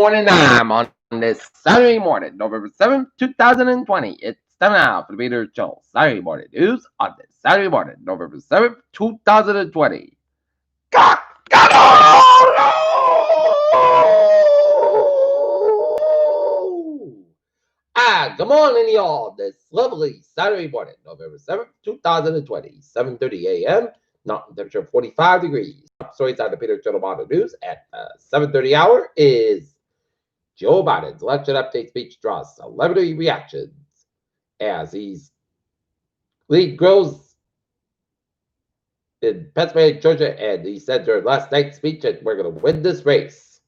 morning time on this Saturday morning, November 7th, 2020. It's time now for the Peter Show Saturday morning news on this Saturday morning, November 7th, 2020. God, God, good morning, y'all. This lovely Saturday morning, November 7th, 2020, 7:30 a.m., Mountain temperature 45 degrees. Top stories out of the Peter Show Modern News at 7:30 hour is Joe Biden's election update speech draws celebrity reactions as his lead grows in Pennsylvania, Georgia, and he said during last night's speech that we're going to win this race.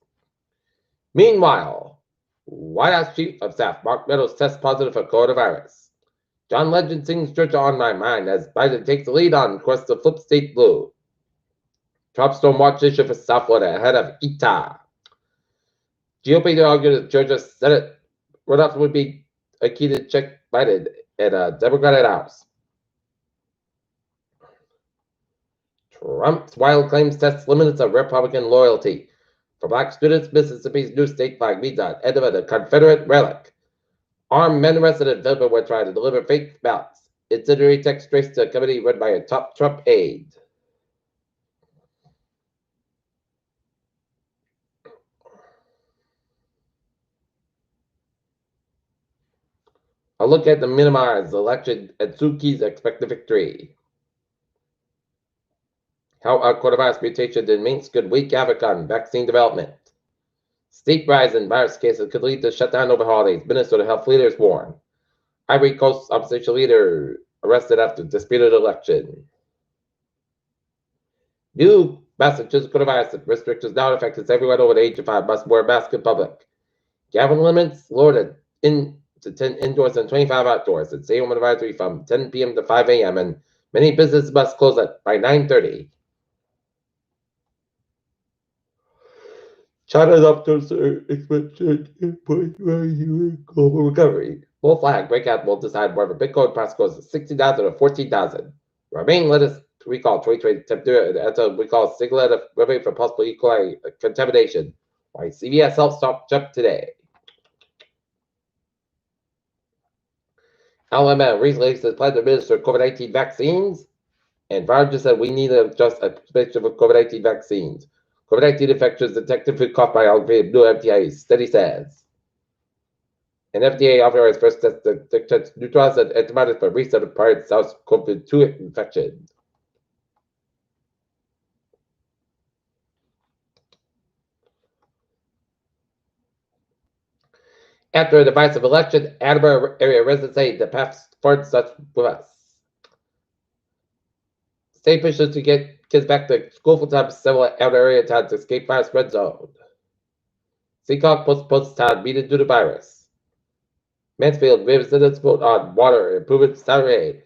Meanwhile, White House Chief of Staff Mark Meadows tests positive for coronavirus. John Legend sings Georgia on my mind as Biden takes the lead on course to flip state blue. Trump storm watch issue for South Florida ahead of Utah. GOP argued that Georgia Senate runoff would be a key to check Biden at a Democratic House. Trump's wild claims test limits of Republican loyalty. For black students, Mississippi's new state flag means an end of a Confederate relic. Armed men arrested in Philippines were trying to deliver fake ballots. Incendiary text traced to a committee run by a top Trump aide. A look at the minimized election and Suu Kyi's expected victory. How a coronavirus mutation in minks could wreak havoc on vaccine development. Steep rise in virus cases could lead to shutdown over holidays, Minnesota health leaders warn. Ivory Coast opposition leader arrested after disputed election. New Massachusetts coronavirus restrictions now affect everyone over the age of 5 must wear a mask in public. Gathering limits lowered to 10 indoors and 25 outdoors. It's stay home advisory from 10 p.m. to 5 a.m. and many businesses must close by 9:30. China's doctors are expected global recovery. Bull flag breakout will decide whether Bitcoin price goes to 60,000 or 14,000. Remain lettuce recall 2020 temperature until we call single revenue for possible E. coli contamination. Why CVS health stock jump today? Alabama recently says plan to administer COVID-19 vaccines, and Varner just said we need to adjust a prescription for COVID-19 vaccines. COVID-19 infections detected through cough biography of new FDA study says. An FDA authorized first test that detects neutralized antibodies for recent acquired SARS-CoV-2 infection. After a divisive election, Attleboro area residents say the path forward starts with us. State officials to get kids back to school full time, several outer area towns escape virus red zone. Seacock postpones town meeting due to virus. Mansfield residents vote on water improvement Saturday.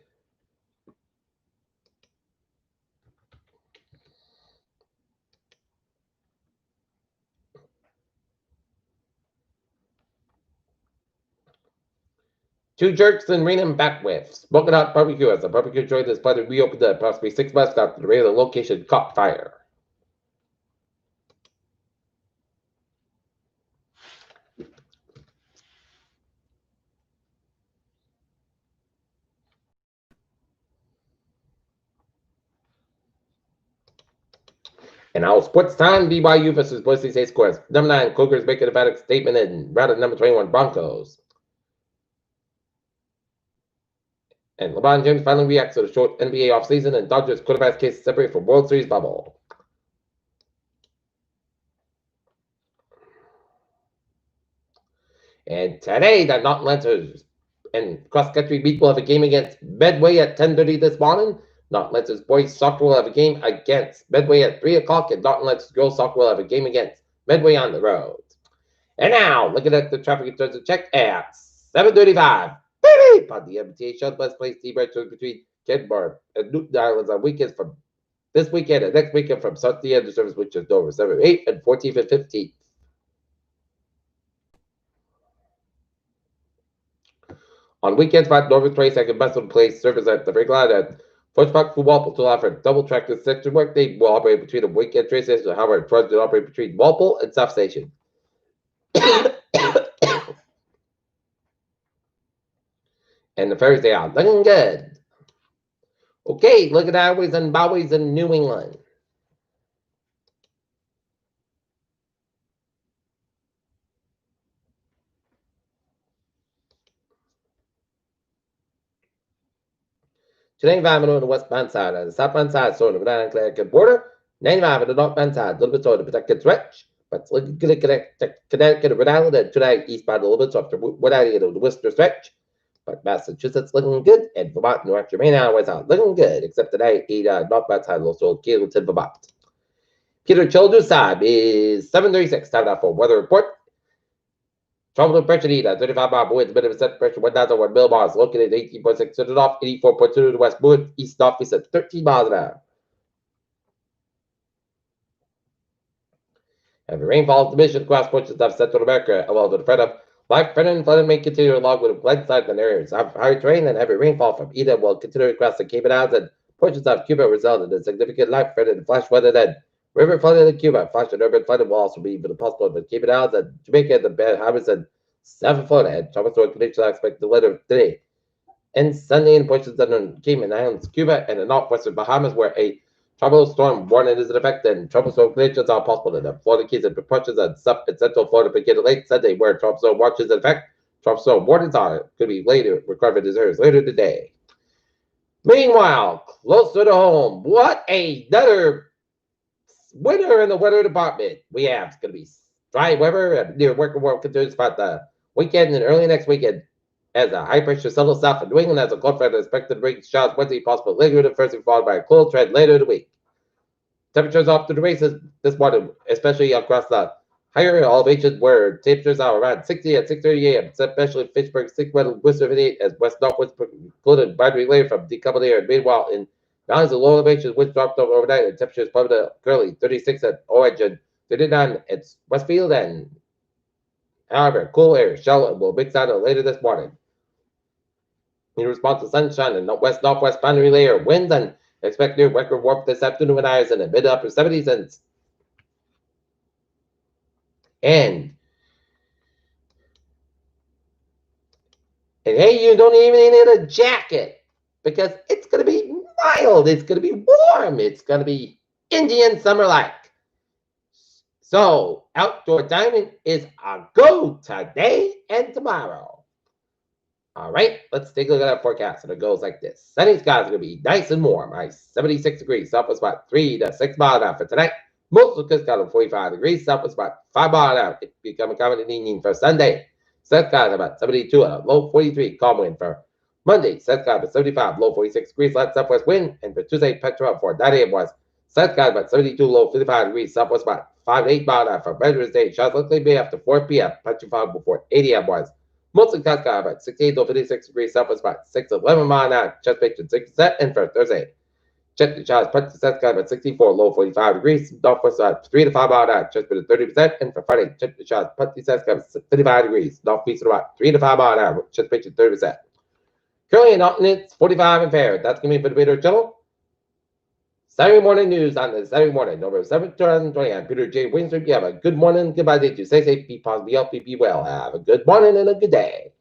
Two jerks and Renham back with smoking hot barbecue as the barbecue joint is planned to reopen approximately 6 months after the regular location caught fire. And now sports time, BYU versus Boise State scores. Number 9, Cougars make an emphatic statement in round of number 21, Broncos. And LeBron James finally reacts to the short NBA offseason, and Dodgers quarterback case separate from World Series bubble. And today, the Norton Lancers and cross-country meet will have a game against Medway at 10:30 this morning. Norton Lancers boys soccer will have a game against Medway at 3 o'clock, and Norton Lancers girls soccer will have a game against Medway on the road. And now, looking at the traffic in terms of check at 7:35. On the MTA shuttle bus place T-Bird between Kenmore and Newton Islands on weekends from this weekend and next weekend from South the end of service, which is Dover 7, 8, and 14th and 15th. On weekends, about Dover 22nd bus will place service at the Ring Line at First Park for Walpole to offer double track section work. They will operate between the weekend train station, however, Trudge will operate between Walpole and South Station. And the Thursday are looking good. Okay, look at Highways and Byways in New England. Today, 95 on the westbound side, and the southbound side, so the down Connecticut border. 95 on the northbound side, a little bit slower to protect its stretch. But look at Connecticut, Rhode Island, and today eastbound a little bit softer. Rhode Island, the Worcester stretch. But Massachusetts looking good, and Vermont, New Hampshire, Maine, and West Island looking good, except today, northbound side, also Kingston, Vermont. Peter Childers' side is 7:36. Time now for weather report. Tropical pressure at 35-mile winds, bit of a set pressure 1,001 millibars, located at 18.6 to the north, 84.2 to the west, wind east northeast at 13 miles an hour. Heavy rainfall division across portions of Central America, along with the threat of live threatening and flooding may continue along with landslides and areas of high terrain and heavy rainfall from Ida will continue across the Cayman Islands and portions of Cuba, resulting in significant life threatening and flash weather. Then river flooding in Cuba, flash and urban flooding will also be even possible in the Cayman Islands and Jamaica and the Bahamas and South Florida. And tropical storm conditions are expected later today and Sunday in portions of the Cayman Islands, Cuba, and the northwestern Bahamas, where a tropical storm warning is in effect, and tropical storm conditions are possible in the Florida Keys and portions of South and Central Florida beginning late Sunday, where tropical storm watches in effect. Tropical storm warnings are could be later recovered as later today. Meanwhile, closer to home, what another winter in the weather department we have. It's going to be dry weather near working world conditions about the weekend and early next weekend. As a high pressure settles south of New England, as a cold front expected to bring showers Wednesday, possible later in the first week, followed by a cold trend later in the week. Temperatures off to the races this morning, especially across the higher elevations where temperatures are around 60 at 6:30 a.m., especially Fitchburg, 6 Worcester 58, as west northwest included boundary layer from decoupled air. Meanwhile, in valleys of low elevations, winds dropped over overnight, and temperatures plummeted currently 36 at Orange and 39 at Westfield. And however, cool air shallow will mix out later this morning. In response to sunshine and northwest boundary layer winds and expect near record warmth this afternoon with highs in the mid upper 70s and hey, you don't even need a jacket because it's going to be mild, it's going to be warm, it's going to be Indian summer like. So outdoor dining is a go today and tomorrow. All right, let's take a look at our forecast. And it goes like this. Sunny skies are going to be nice and warm. High 76 degrees. Southwest about 3 to 6 miles an hour for tonight. Most of the coast of 45 degrees. Southwest about 5 miles an hour. It become common in the evening for Sunday. Sun skies about 72 at low 43. Calm wind for Monday. Sun skies about 75, low 46 degrees. Light southwest wind. And for Tuesday, Petra for 9 a.m. was sun skies about 72, low 55 degrees. Southwest about 5 to 8 miles an hour for Veterans Day. Showers likely be after 4 p.m. Petra before 8 a.m. was. Mostly clouds got about 68 to 56 degrees, southwest about 6 to 11 miles an hour, Chesapeake to 6%, and for Thursday, check the showers, put the set got about 64, low 45 degrees, northwest about 3 to 5 miles an hour, Chesapeake to 30%, and for Friday, check the showers, put the set got about 55 degrees, northeast about 3 to 5 miles an hour, Chesapeake to 30%. Currently in Alton, it's 45 and fair. That's going to be for the Peter Channel. Saturday morning news on the Saturday morning, November 7th, 2020. I'm Peter J. Winston. You have a good morning. Goodbye day to stay safe, be positive, be healthy, be well. Have a good morning and a good day.